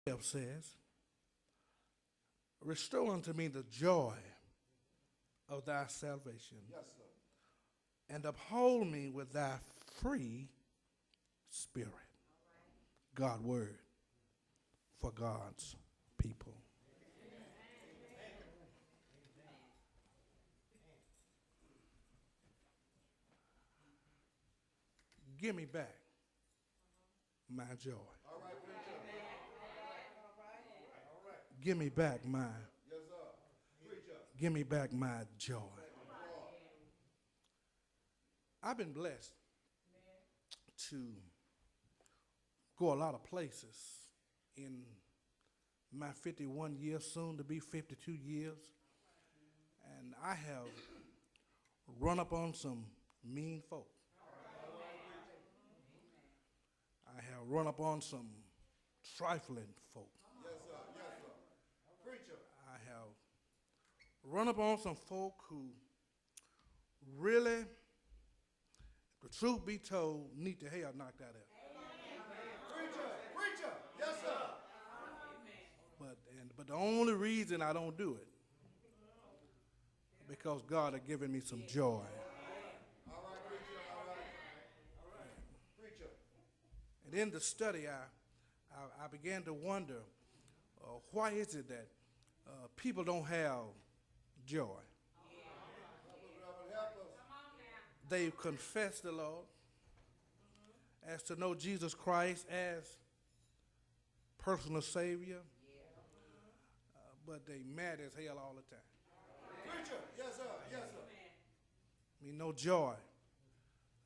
says, restore unto me the joy of thy salvation. Yes, sir. And uphold me with thy free spirit. God word for God's people. Give me back my joy. All right, preacher. All right. Give me back my Yes, sir. Preacher. give me back my joy. I've been blessed to go a lot of places in my 51 years, soon to be 52 years. And I have run up on some mean folk. I have run up on some trifling folk. Yes, sir. Yes, sir. Preacher. I have run up on some folk who really, the truth be told, need to hell knocked out of it. Preacher. Preacher. Yes, sir. But the only reason I don't do it, because God has given me some joy. All right, preacher. All right. All right. Preacher. And in the study, I began to wonder, why is it that people don't have joy? Help us, help us. They've confessed the Lord as to know Jesus Christ as personal Savior, but they mad as hell all the time. Preacher. Yes, sir. Yes, sir. I mean, no joy.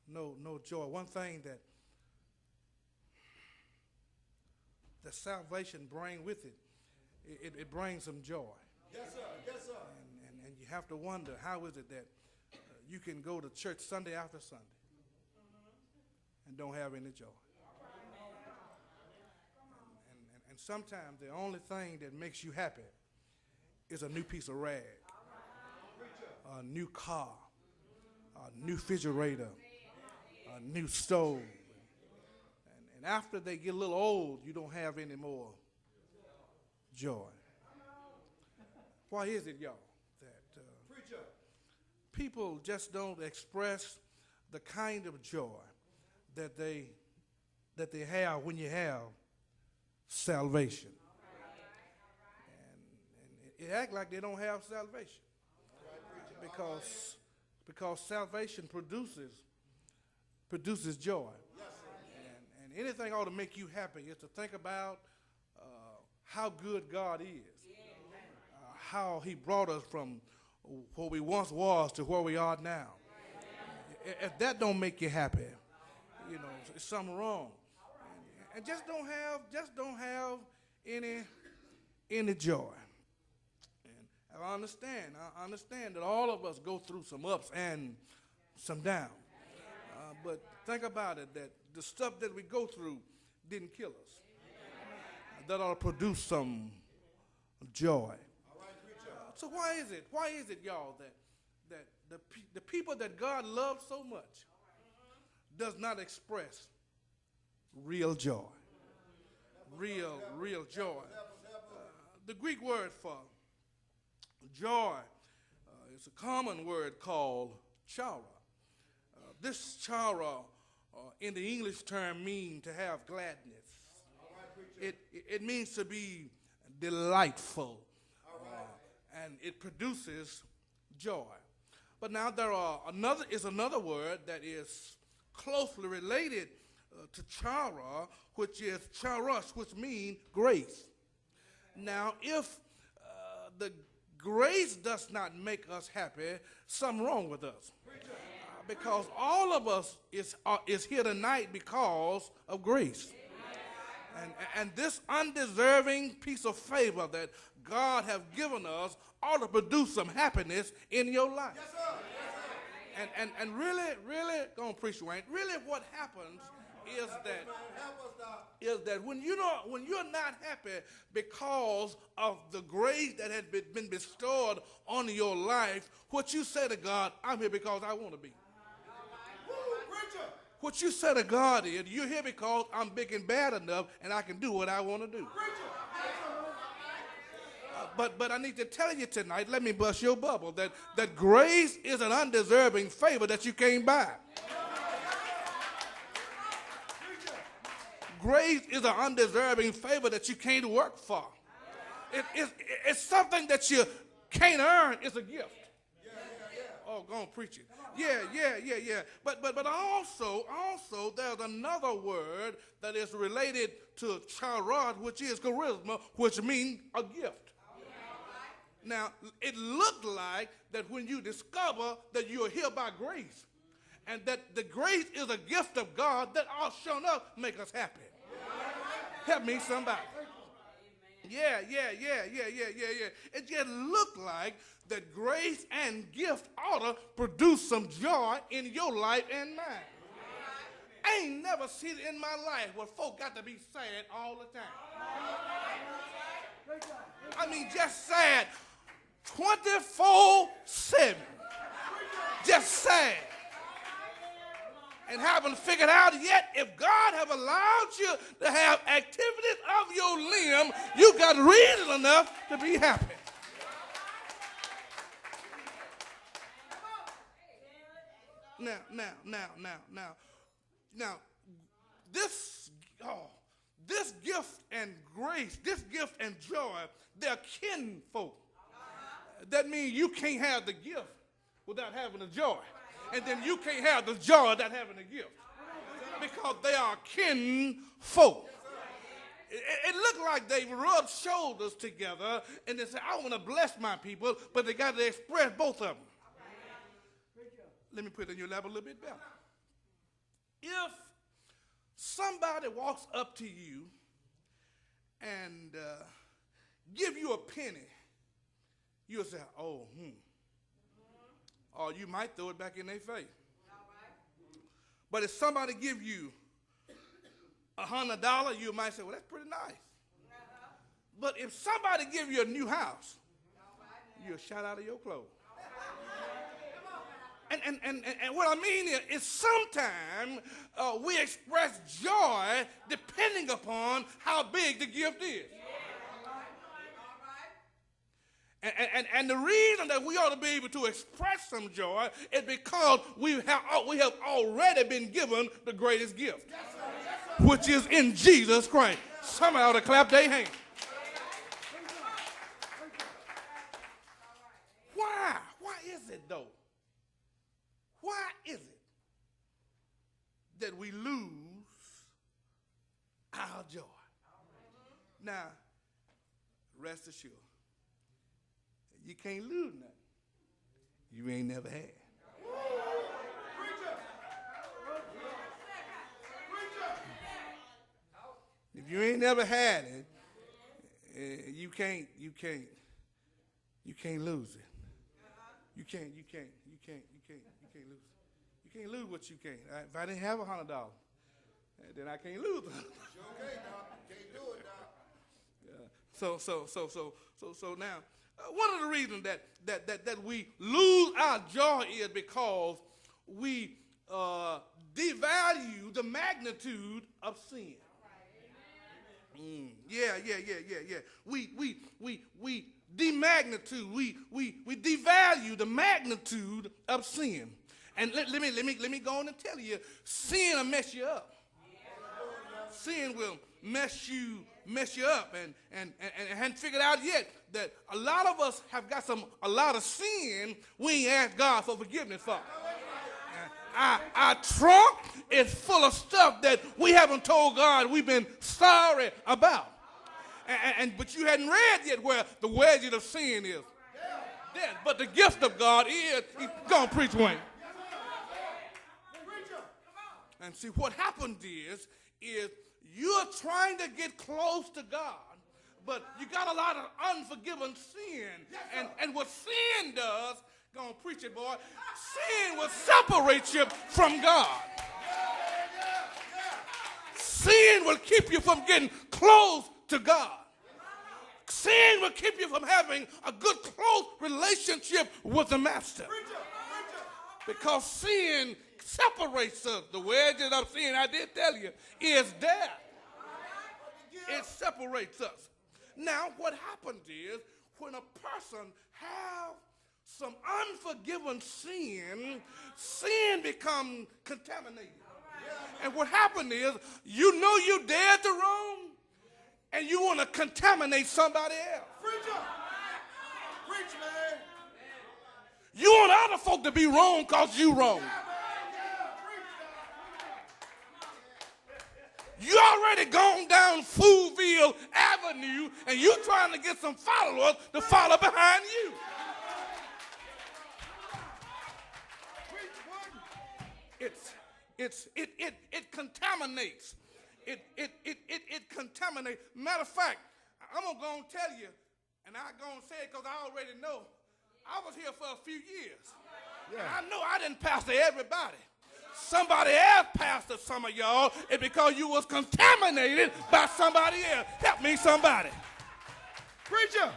No joy. One thing that the salvation brings with it, it brings some joy. Yes, sir. Yes, sir. And you have to wonder, how is it that you can go to church Sunday after Sunday and don't have any joy? And sometimes the only thing that makes you happy is a new piece of rag, a new car, a new refrigerator, a new stove. And after they get a little old, you don't have any more joy. Why is it, y'all, that Preacher. people just don't express the kind of joy that they have when you have salvation? And it act like they don't have salvation, because salvation produces joy. And anything ought to make you happy is to think about how good God is, how he brought us from where we once was to where we are now. If that don't make you happy, you know, it's something wrong. And just don't have any joy. And I understand that all of us go through some ups and some downs. But think about it, that the stuff that we go through didn't kill us. That ought to produce some joy. So why is it, y'all, that the people that God loves so much does not express real joy? Real joy. The Greek word for joy is a common word called chara. This chara in the English term means to have gladness. It means to be delightful. And it produces joy. But now another word that is closely related to chara, which is charos, which means grace. Now, if the grace does not make us happy, something wrong with us. Because all of us is here tonight because of grace. And this undeserving piece of favor that God have given us ought to produce some happiness in your life. Yes, sir. Yes, sir. And really, go on, preach, Wayne. Really, what happens is that when you're not happy because of the grace that had been bestowed on your life, what you say to God, I'm here because I want to be. Woo, preacher. What you say to God is, you're here because I'm big and bad enough and I can do what I want to do. But I need to tell you tonight, let me bust your bubble, that grace is an undeserving favor that you can't buy. Grace is an undeserving favor that you can't work for. It's something that you can't earn. It's a gift. Oh, go on, preach it. Yeah. But also, there's another word that is related to charad, which is charisma, which means a gift. Now, it looked like that when you discover that you are here by grace, and that the grace is a gift of God, that all shown up make us happy. Help me, somebody. Yeah. It just looked like that grace and gift ought to produce some joy in your life and mine. I ain't never seen it in my life where folk got to be sad all the time. I mean, just sad 24/7. Just sad. And haven't figured out yet if God have allowed you to have activities of your limb, you got reason enough to be happy. Now, this gift and grace, this gift and joy, they're kinfolk. That means you can't have the gift without having the joy. And then you can't have the joy without having the gift. Because they are kinfolk. It looked like they rubbed shoulders together and they said, I want to bless my people, but they got to express both of them. Let me put it in your lap a little bit better. If somebody walks up to you and give you a penny, you'll say, oh, Or you might throw it back in their face. But if somebody give you $100, you might say, well, that's pretty nice. But if somebody give you a new house, you'll shout out of your clothes. And what I mean is sometimes we express joy depending upon how big the gift is. And the reason that we ought to be able to express some joy is because we have already been given the greatest gift, which is in Jesus Christ. Somebody ought to clap their hands. Why? Why is it though? Why is it that we lose our joy? Now, rest assured, you can't lose nothing you ain't never had. If you ain't never had it, you can't lose it. You can't lose it. You can't lose what you can't. If I didn't have $100, then I can't lose it. Sure can't do it now. So now, one of the reasons that we lose our joy is because we devalue the magnitude of sin. Yeah. We demagnitude. We devalue the magnitude of sin. And let me go on and tell you, sin will mess you up. Sin will mess you up, and hadn't figured out yet that a lot of us have got a lot of sin we ain't asked God for forgiveness for. Our trunk is full of stuff that we haven't told God we've been sorry about. But you hadn't read yet where the wages of sin is. Death. But the gift of God is, go on, preach, Wayne. And see, what happened is you're trying to get close to God, but you got a lot of unforgiven sin. And what sin does, go on, preach it, boy, sin will separate you from God. Sin will keep you from getting close to God. Sin will keep you from having a good, close relationship with the Master. Because sin separates us. The wages of sin, I did tell you, is death. It separates us. Now, what happens is when a person has some unforgiven sin, sin becomes contaminated. And what happened is, you know you're dead to wrong, and you want to contaminate somebody else. Preacher. Preach, man. You want other folk to be wrong because you wrong. You already gone down Foolville Avenue, and you trying to get some followers to follow behind you. It contaminates. It contaminates. Matter of fact, I'm going to go and tell you, and I'm going to say it because I already know. I was here for a few years. Yeah. I know I didn't pastor everybody. Somebody else pastored some of y'all, and because you was contaminated by somebody else. Help me, somebody. Preacher.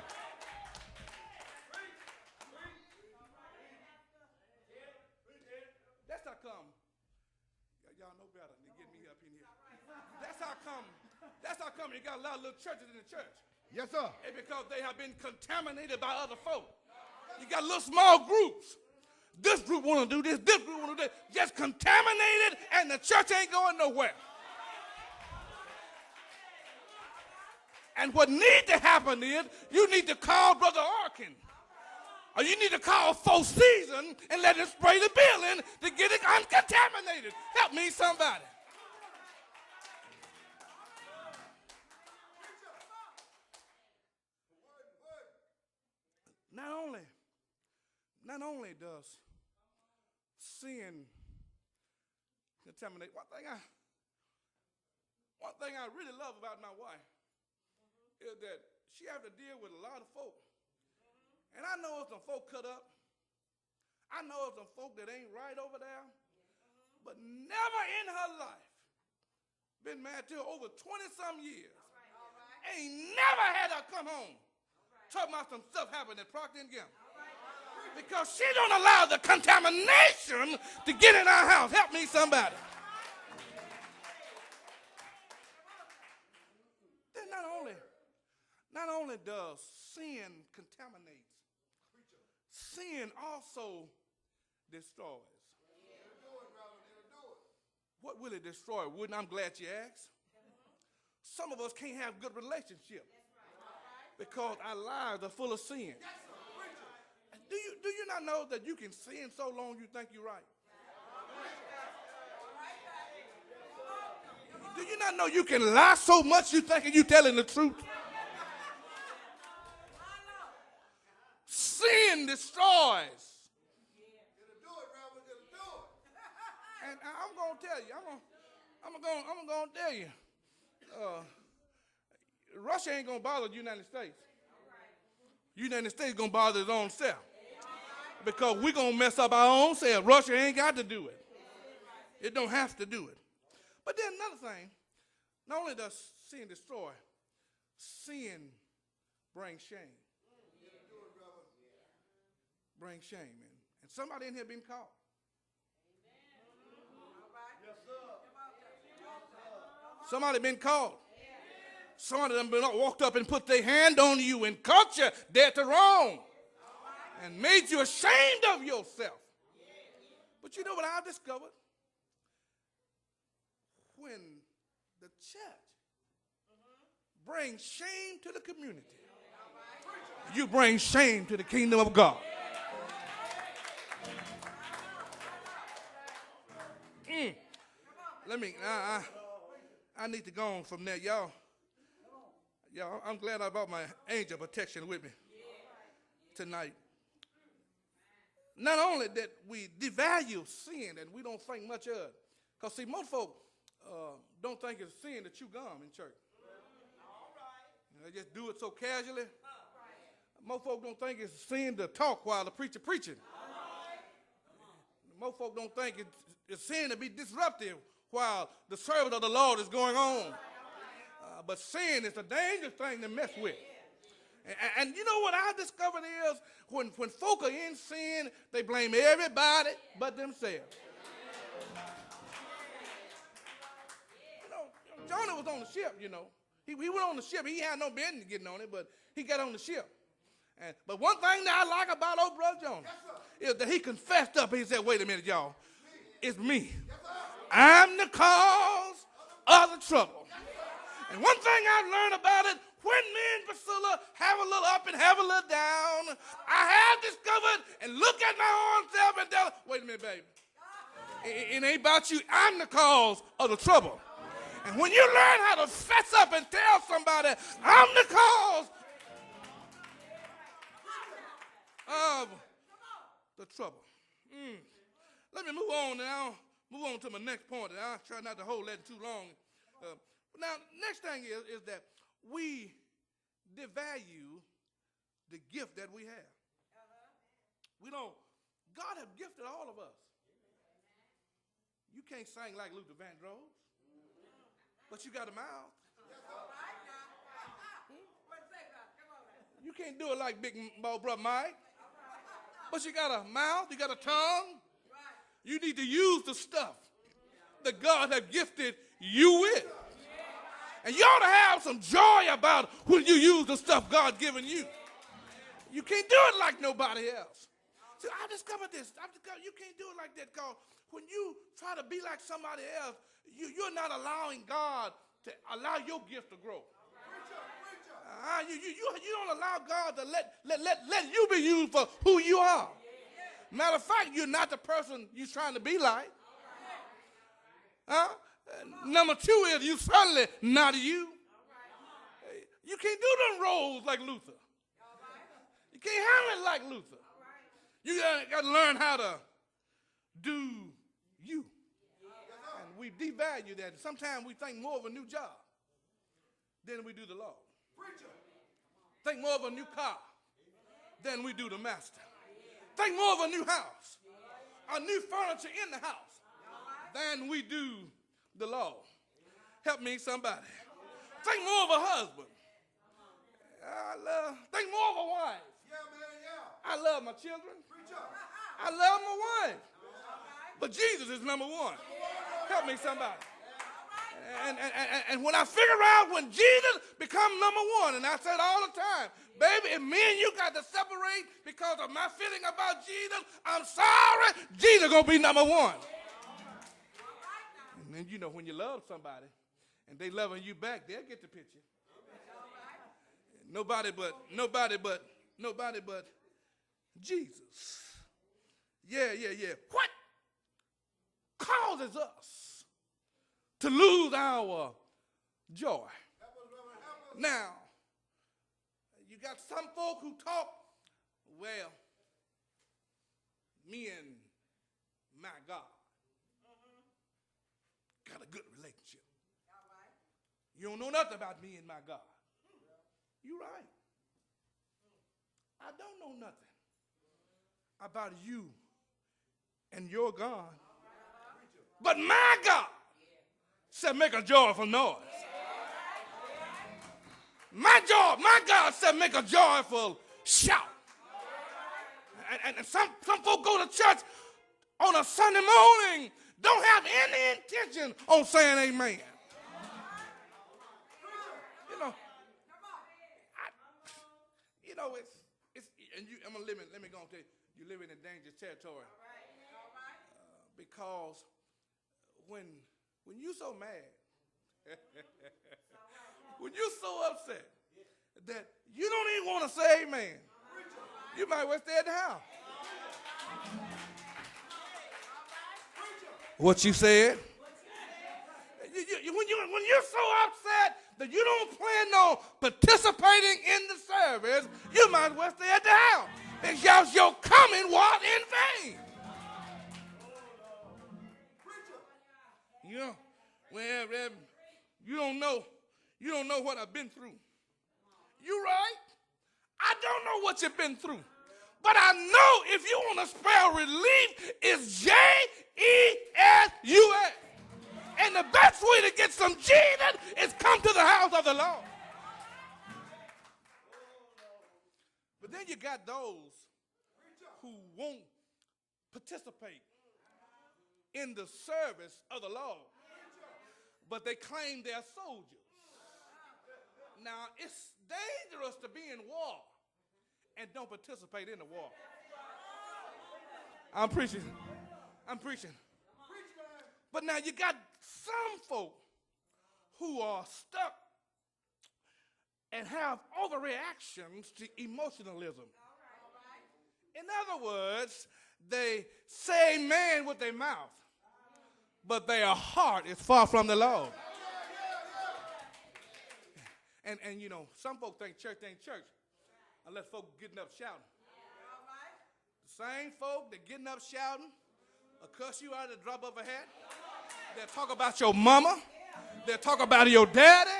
That's how come. Y'all know better than get me up in here. That's how come you got a lot of little churches in the church. Yes, sir. It's because they have been contaminated by other folk. You got little small groups. This group want to do this group want to do that. Just contaminated, and the church ain't going nowhere. And what needs to happen is you need to call Brother Arkin. Or you need to call Four Seasons and let it spray the building to get it uncontaminated. Help me, somebody. Not only does sin contaminate, one thing I really love about my wife is that she has to deal with a lot of folk. And I know some folk cut up. I know some folk that ain't right over there. But never in her life, been married to her over 20-some years, ain't never had her come home talking about some stuff happened at Procter & Gamble. Because she don't allow the contamination to get in our house. Help me, somebody. Then not only does sin contaminate, sin also destroys. What will it destroy? Wouldn't I'm glad you asked. Some of us can't have good relationships because our lives are full of sin. Do you not know that you can sin so long you think you're right? Do you not know you can lie so much you think you're telling the truth? Sin destroys. And I'm going to tell you, I'm going to tell you, Russia ain't going to bother the United States. United States going to bother its own self. Because we're going to mess up our own self. Russia ain't got to do it. It don't have to do it. But then another thing, not only does sin destroy, sin brings shame. Brings shame. And somebody in here been caught. Somebody been caught. Somebody done been walked up and put their hand on you and caught you dead to wrong. And made you ashamed of yourself. But you know what I discovered? When the church brings shame to the community, you bring shame to the kingdom of God. I need to go on from there, y'all. I'm glad I brought my angel protection with me tonight. Not only that we devalue sin and we don't think much of it. Because, see, most folk don't think it's sin to chew gum in church. They just do it so casually. Most folk don't think it's sin to talk while the preacher preaching. Most folk don't think it's sin to be disruptive while the service of the Lord is going on. But sin is a dangerous thing to mess with. And you know what I discovered is when folk are in sin, they blame everybody but themselves. You know, Jonah was on the ship, you know. He went on the ship. He had no business getting on it, but he got on the ship. But one thing that I like about old brother Jonah is that he confessed up. He said, wait a minute, y'all. It's me. I'm the cause of the trouble. And one thing I've learned about it, when me and Priscilla have a little up and have a little down, I have discovered and look at my own self and tell, wait a minute, baby. It ain't about you. I'm the cause of the trouble. And when you learn how to fess up and tell somebody, I'm the cause of the trouble. Let me move on now. Move on to my next point. And I'll try not to hold that too long. Now, next thing is that we devalue the gift that we have. We don't. God has gifted all of us. You can't sing like Luther Vandross, but you got a mouth. You can't do it like Big Brother Mike, but you got a mouth, you got a tongue. You need to use the stuff that God has gifted you with. And you ought to have some joy about when you use the stuff God's given you. You can't do it like nobody else. See, I discovered this. You can't do it like that, because when you try to be like somebody else, you're not allowing God to allow your gift to grow. You don't allow God to let you be used for who you are. Matter of fact, you're not the person you're trying to be like. Number two is you certainly not you. You can't do them roles like Luther. You can't handle it like Luther. You got to learn how to do you. And we devalue that. Sometimes we think more of a new job than we do the Lord. Think more of a new car than we do the master. Think more of a new house, a new furniture in the house than we do the Lord. Help me, somebody. Think more of a husband. Think more of a wife. I love my children. I love my wife. But Jesus is number one. Help me, somebody. And when I figure out when Jesus becomes number one, and I said all the time, baby, if me and you got to separate because of my feeling about Jesus, I'm sorry, Jesus going to be number one. And then, you know, when you love somebody and they loving you back, they'll get the picture. Nobody but Jesus. Yeah. What causes us to lose our joy? Now, you got some folk who talk, well, me and my God got a good relationship. You don't know nothing about me and my God. You're right. I don't know nothing about you and your God. But my God said make a joyful noise. My God said make a joyful shout. And some folk go to church on a Sunday morning, don't have any intention on saying amen. It's and you. Let me go and tell you, you live in a dangerous territory. Because when you're so mad, when you're so upset that you don't even want to say amen, you might well stay at the house. What you said? When you're so upset that you don't plan on participating in the service, you might as well stay at the house, because your coming was in vain. You know, well, Reverend, you don't know what I've been through. You right? I don't know what you've been through. But I know if you want to spell relief, it's Jesus. And the best way to get some Jesus is come to the house of the Lord. But then you got those who won't participate in the service of the Lord, but they claim they're soldiers. Now, it's dangerous to be in war and don't participate in the war. I'm preaching. But now you got some folk who are stuck and have overreactions to emotionalism. In other words, they say amen with their mouth, but their heart is far from the Lord. And you know, some folk think church ain't church unless folk getting up shouting. The same folk that getting up shouting will cuss you out at the drop of a hat. They'll talk about your mama. They'll talk about your daddy.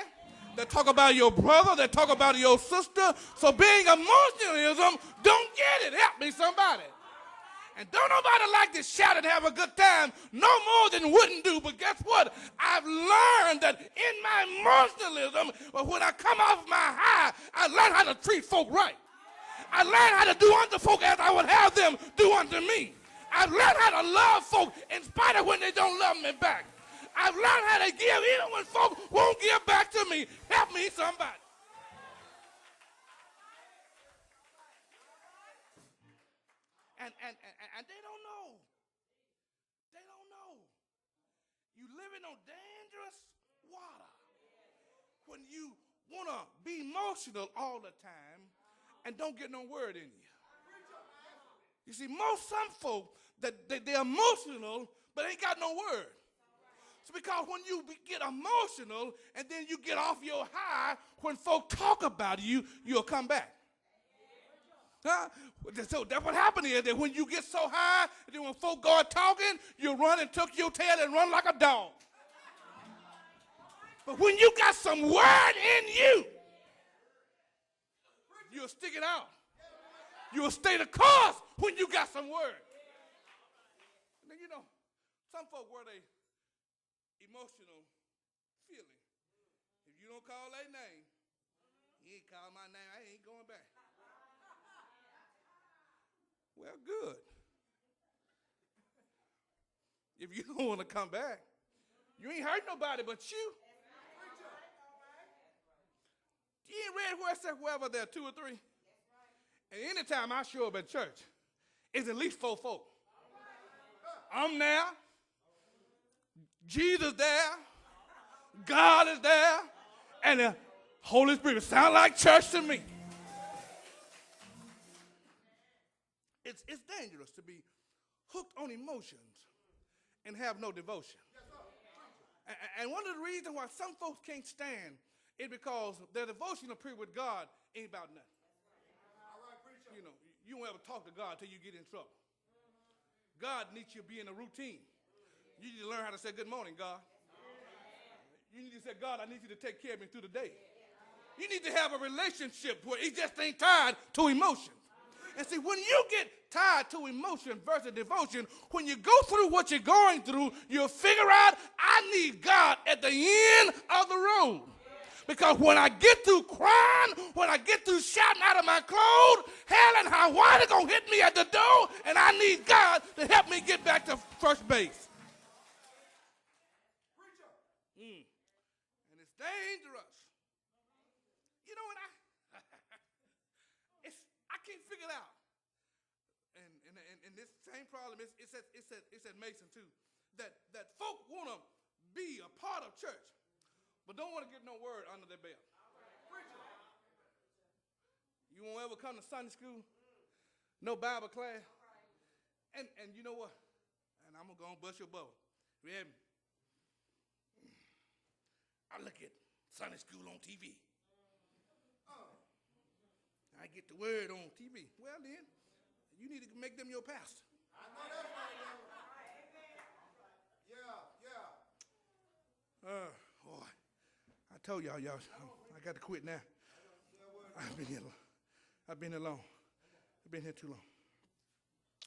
They'll talk about your brother. They'll talk about your sister. So being emotionalism, don't get it. Help me, somebody. And don't nobody like to shout and have a good time no more than wouldn't do. But guess what? I've learned that in my emotionalism, when I come off my high, I learn how to treat folk right. I learned how to do unto folk as I would have them do unto me. I've learned how to love folk in spite of when they don't love me back. I've learned how to give even when folk won't give back to me. Help me, somebody. And they don't know. They don't know. You living on dangerous water when you want to be emotional all the time and don't get no word in you. You see, some folk, they're emotional, but ain't got no word. It's because when you get emotional and then you get off your high, when folk talk about you, you'll come back. Huh? So that's what happened here, that when you get so high, and then when folk go talking, you run and tuck your tail and run like a dog. But when you got some word in you, you'll stick it out. You'll stay the course when you got some word. And then, you know, some folk were they emotional feeling. If you don't call their name, he ain't call my name, I ain't going back. Well, good. If you don't want to come back, you ain't hurt nobody but you. You ain't read where it said wherever there are two or three. And anytime I show up at church, it's at least 4 folk. I'm there. Jesus there. God is there. And the Holy Spirit sound like church to me. It's dangerous to be hooked on emotions and have no devotion. And one of the reasons why some folks can't stand is because their devotional period with God ain't about nothing. You know, you won't ever talk to God till you get in trouble. God needs you to be in a routine. You need to learn how to say good morning, God. You need to say, God, I need you to take care of me through the day. You need to have a relationship where it just ain't tied to emotion. And see, when you get tied to emotion versus devotion, when you go through what you're going through, you'll figure out I need God at the end of the road. Because when I get through crying, when I get through shouting out of my clothes, hell and high water gonna hit me at the door, and I need God to help me get back to first base. And it's dangerous. You know what? I can't figure it out. And this same problem it's at Mason too. That folk want to be a part of church, but don't want to get no word under their belt. You won't ever come to Sunday school, no Bible class, and you know what? And I'm gonna bust your bubble. You hear me? I look at Sunday school on TV. I get the word on TV. Well then, you need to make them your pastor. I know that's right. Yeah. Boy, I told y'all, I got to quit now. I've been here long. I've been here too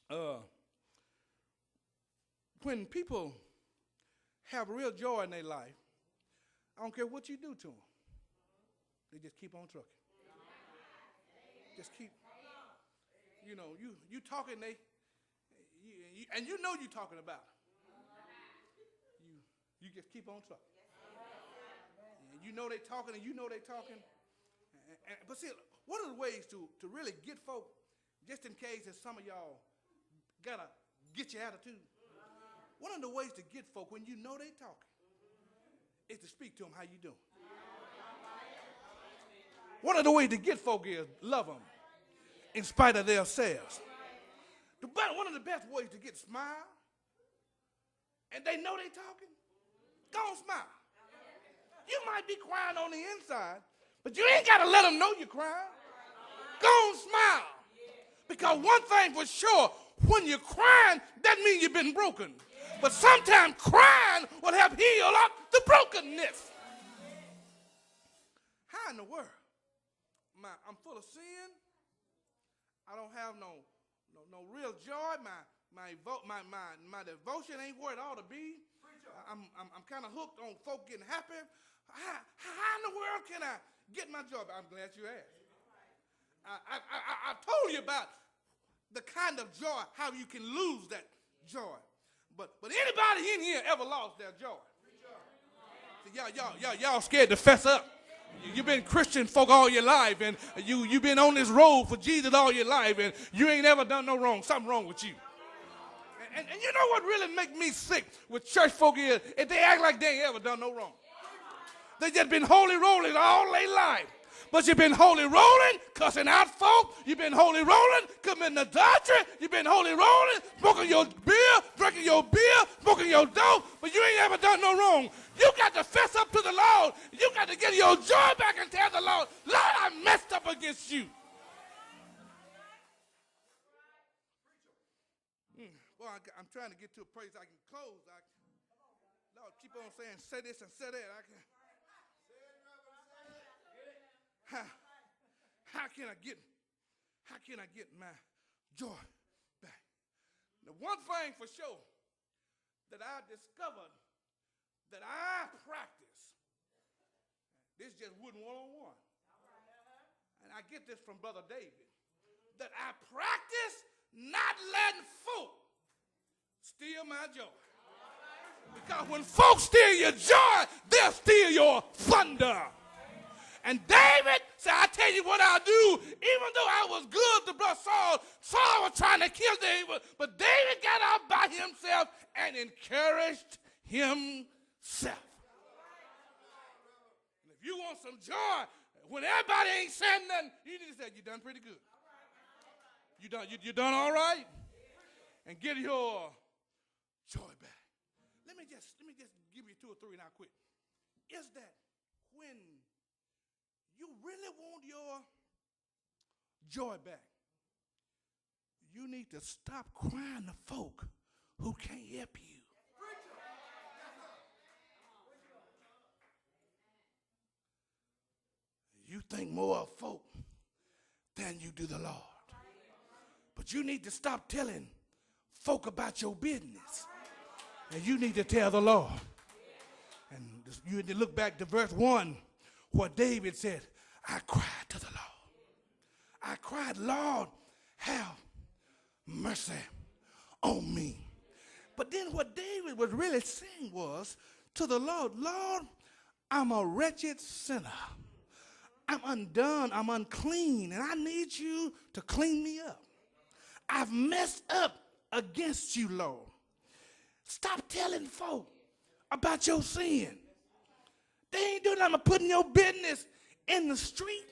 long. When people have real joy in their life, I don't care what you do to them. They just keep on trucking. Just keep. You know, you talking, and you know you talking about them. You just keep on trucking. And you know they talking and you know they talking. But see, one of the ways to really get folk, just in case that some of y'all gotta get your attitude, one of the ways to get folk when you know they talking is to speak to them how you doing. One of the ways to get folk is love them in spite of themselves. One of the best ways to get smile, and they know they talking, go on smile. You might be crying on the inside, but you ain't got to let them know you're crying. Go on smile. Because one thing for sure, when you're crying, that means you've been broken. But sometimes crying will help heal up the brokenness. How in the world? I'm full of sin. I don't have no real joy. My devotion ain't where it ought to be. I'm kind of hooked on folk getting happy. How in the world can I get my joy back? I'm glad you asked. I told you about the kind of joy, how you can lose that joy. But anybody in here ever lost their joy? See, y'all scared to fess up. You've been Christian folk all your life, and you've been on this road for Jesus all your life, and you ain't ever done no wrong. Something wrong with you. And you know what really makes me sick with church folk is if they act like they ain't ever done no wrong. They just been holy rolling all their life. But you've been holy rolling, cussing out folk. You've been holy rolling, committing adultery. You've been holy rolling, smoking your beer, drinking your beer, smoking your dope. But you ain't ever done no wrong. You got to fess up to the Lord. You got to get your joy back and tell the Lord, Lord, I messed up against you. Well, I'm trying to get to a place I can close. Lord, keep on saying, say this and say that. How can I get my joy back? The one thing for sure that I discovered that I practice, this just wouldn't one-on-one. And I get this from Brother David, that I practice not letting folk steal my joy. Because when folks steal your joy, they'll steal your thunder. And David said, I tell you what I'll do, even though I was good to brother Saul was trying to kill David, but David got out by himself and encouraged himself. And if you want some joy, when everybody ain't saying nothing, you need to say, you done pretty good. You done all right? And get your joy back. Let me just give you two or three and I'll quit. Is that when you really want your joy back, you need to stop crying to folk who can't help you. You think more of folk than you do the Lord. But you need to stop telling folk about your business. And you need to tell the Lord. And you need to look back to verse 1 where David said, I cried to the Lord. I cried, Lord, have mercy on me. But then what David was really saying was to the Lord, Lord, I'm a wretched sinner. I'm undone, I'm unclean, and I need you to clean me up. I've messed up against you, Lord. Stop telling folk about your sin. They ain't doing nothing but putting your business in the street.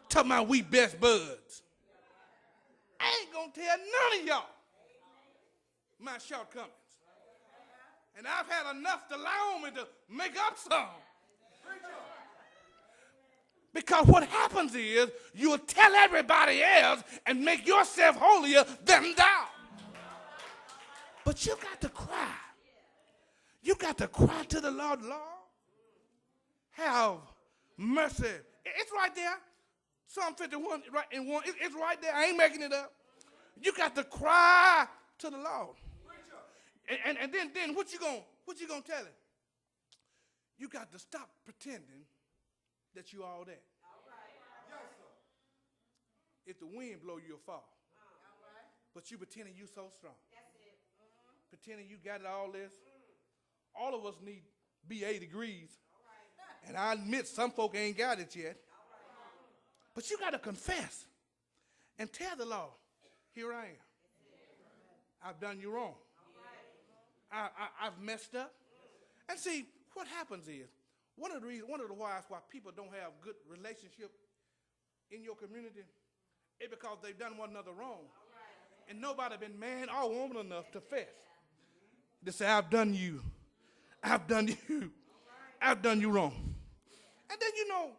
Talking about we best buds. I ain't gonna tell none of y'all my shortcomings. And I've had enough to allow me to make up some. Because what happens is you'll tell everybody else and make yourself holier than thou. But you got to cry. You got to cry to the Lord, Lord. Have mercy. It's right there. Psalm 51, right in 1. It's right there. I ain't making it up. You got to cry to the Lord. And then what you gonna tell him? You got to stop pretending that you all that. If the wind blow, you'll fall. But you pretending you so strong. Pretending you got all this. all of us need BA degrees. And I admit some folk ain't got it yet. But you got to confess and tell the Lord, here I am. I've done you wrong. I've messed up. And see, what happens is, one of the whys why people don't have good relationship in your community is because they've done one another wrong. And nobody been man or woman enough to fess. To say, I've done you. I've done you. I've done you wrong. And then you know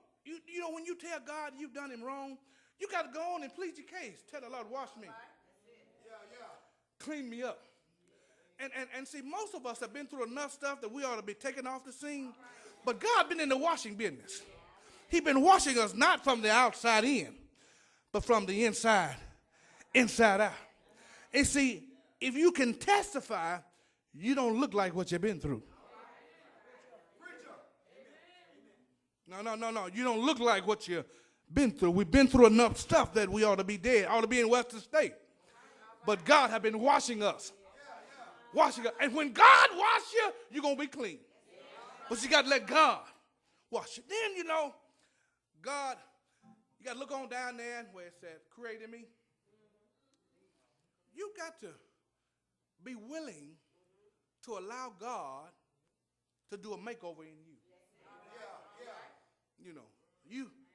when you tell God you've done him wrong, you got to go on and plead your case. Tell the Lord, wash me. Clean me up. And see, most of us have been through enough stuff that we ought to be taken off the scene. But God been in the washing business. He's been washing us not from the outside in, but from the inside out. And see, if you can testify, you don't look like what you've been through. No. You don't look like what you've been through. We've been through enough stuff that we ought to be dead, ought to be in Western State. But God has been washing us. Washing us. And when God washes you, you're going to be clean. But you got to let God wash you. Then, God, you got to look on down there where it says, created me. You got to be willing to allow God to do a makeover in you.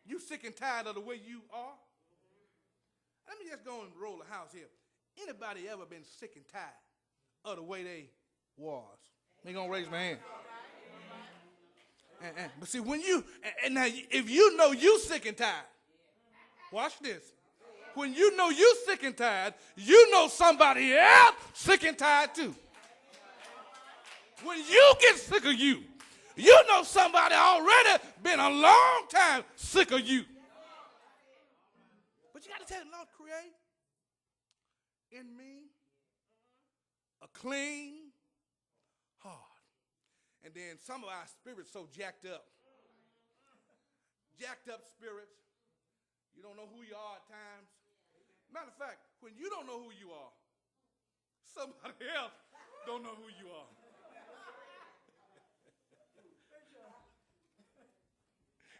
You sick and tired of the way you are? Let me just go and roll the house here. Anybody ever been sick and tired of the way they was? They gonna raise my hand. But see, when and now if you know you sick and tired, watch this. When you know you sick and tired, you know somebody else sick and tired too. When you get sick of you, you know somebody already been a long time sick of you. But you got to tell the Lord, create in me a clean heart. And then some of our spirits so jacked up. Jacked up spirits. You don't know who you are at times. Matter of fact, when you don't know who you are, somebody else don't know who you are.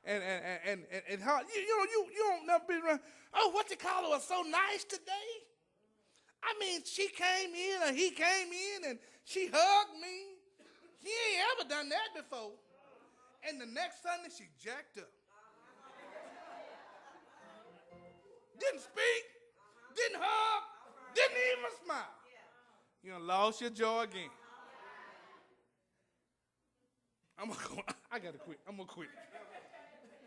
And how you don't never be around. Oh, what you call her was so nice today. I mean, she came in or he came in and she hugged me. He ain't ever done that before. And the next Sunday she jacked up. Didn't speak, didn't hug, didn't even smile. You done lost your joy again. I gotta quit. I'm gonna quit.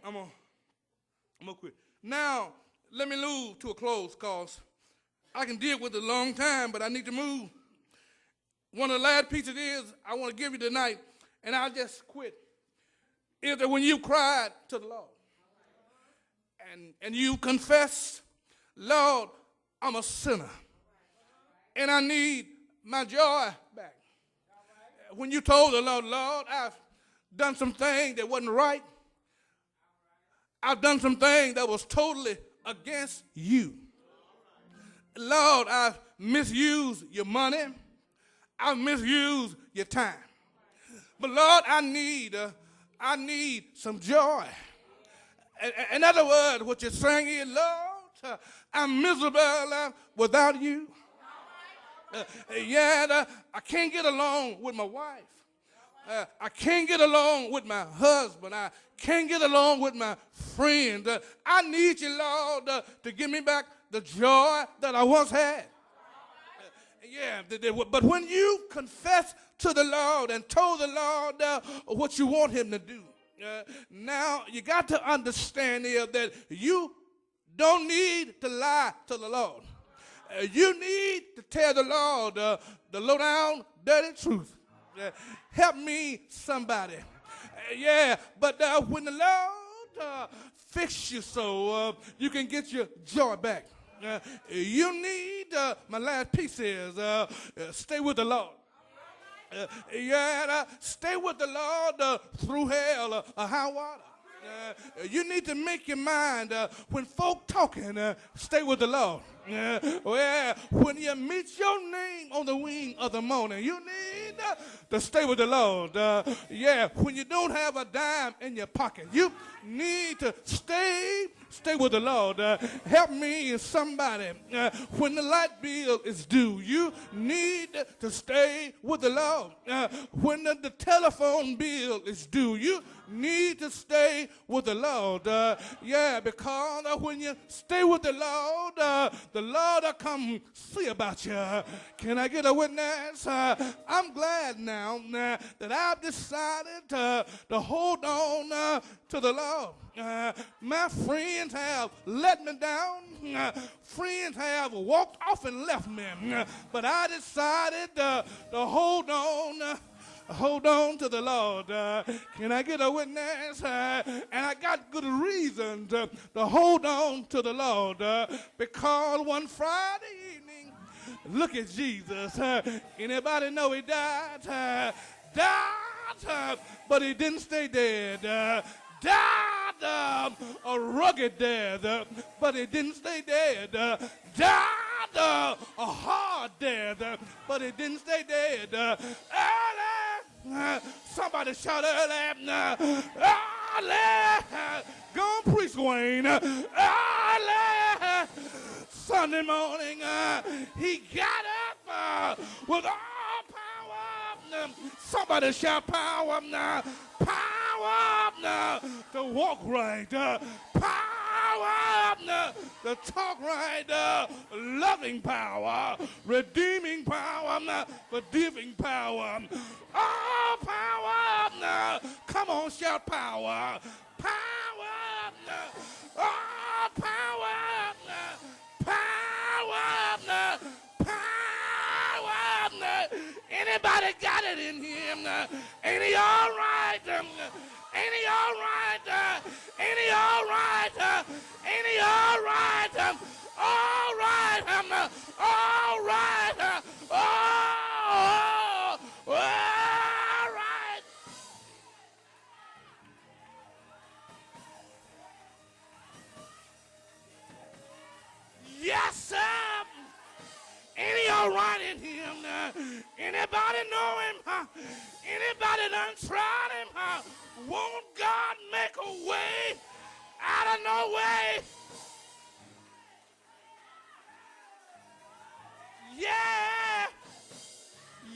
I'm gonna quit. Now, let me move to a close because I can deal with it a long time, but I need to move. One of the last pieces is I want to give you tonight, and I'll just quit, is that when you cried to the Lord and you confessed, Lord, I'm a sinner, and I need my joy back. When you told the Lord, Lord, I've done some things that wasn't right. I've done some things that was totally against you. Lord, I've misused your money. I've misused your time. But Lord, I need some joy. In other words, what you're saying is, Lord, I'm miserable without you. I can't get along with my wife. I can't get along with my husband. I can't get along with my friends. I need you, Lord, to give me back the joy that I once had. But when you confess to the Lord and told the Lord what you want him to do, now you got to understand here that you don't need to lie to the Lord. You need to tell the Lord the low down, dirty truth. Help me, somebody. But when the Lord fix you so you can get your joy back, you need, my last piece is, stay with the Lord. Stay with the Lord through hell or high water. You need to make your mind when folk talking, stay with the Lord. Well, when you meet your name on the wing of the morning, you need to stay with the Lord. When you don't have a dime in your pocket, you need to stay with the Lord. Help me, somebody. When the light bill is due, you need to stay with the Lord. When the telephone bill is due, you need to stay with the Lord. Because when you stay with the Lord will come see about you. Can I get a witness? I'm glad now that I've decided to hold on to the Lord. My friends have let me down. Friends have walked off and left me. But I decided to hold on to the Lord. Can I get a witness? And I got good reason to hold on to the Lord. Because one Friday evening, look at Jesus. Anybody know he died? But he didn't stay dead. Died a rugged death, but he didn't stay dead. Died a hard death, but he didn't stay dead. Early, somebody shout early. Early, go on, preach, Wayne. Early, Sunday morning, he got up with all power. Somebody shout power. Power to walk right, power to talk right, loving power, redeeming power, forgiving power, all power. Come on, shout power, power, all power, power, power. Anybody got it in him? Ain't he all right? Ain't he all right? Ain't he all right? Ain't he all right? All right. All right. All right. Yes, sir. Ain't he all right in him? Anybody know him? Anybody done tried him? Won't God make a way out of no way? Yeah.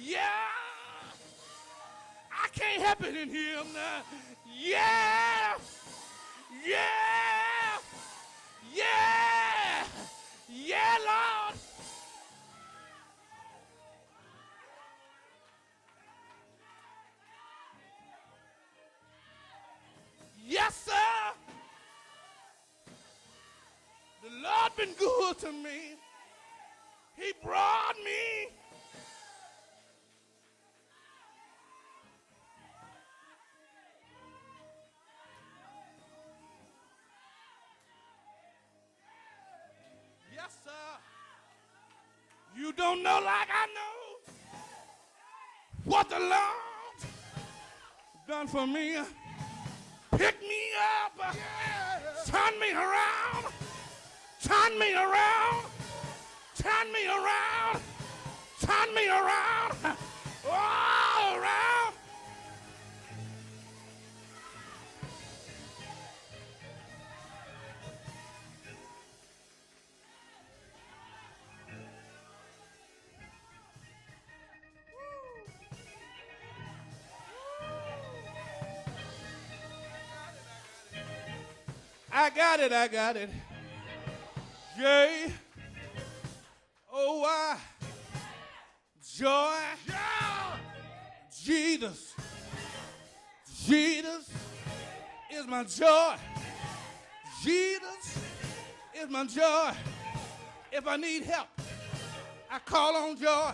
Yeah. I can't help it in him. Yeah. Yeah. Yeah. Yeah, Lord. Yes, sir. The Lord been good to me. He brought me. Yes, sir. You don't know like I know what the Lord done for me. Pick me up, turn me around, turn me around, turn me around, turn me around, all around. I got it. J O Y joy. Jesus is my joy. Jesus is my joy. If I need help, I call on joy.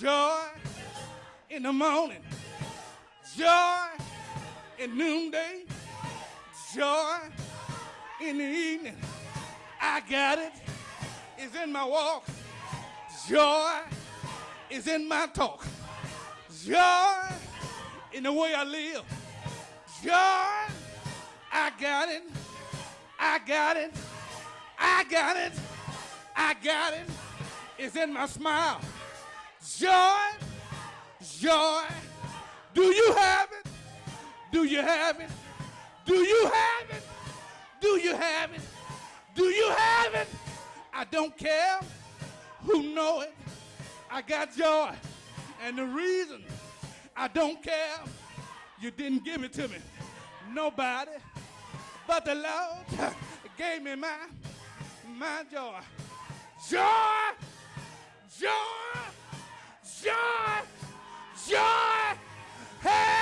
Joy in the morning. Joy in noonday. Joy in the evening. I got it. It's in my walk. Joy is in my talk. Joy in the way I live. Joy I got it. I got it. I got it. I got it. It's in my smile. Joy. Joy. Do you have it? Do you have it? Do you have it? Do you have it? Do you have it? I don't care who know it. I got joy. And the reason I don't care, you didn't give it to me. Nobody but the Lord gave me my joy. Joy, joy, joy, joy. Hey!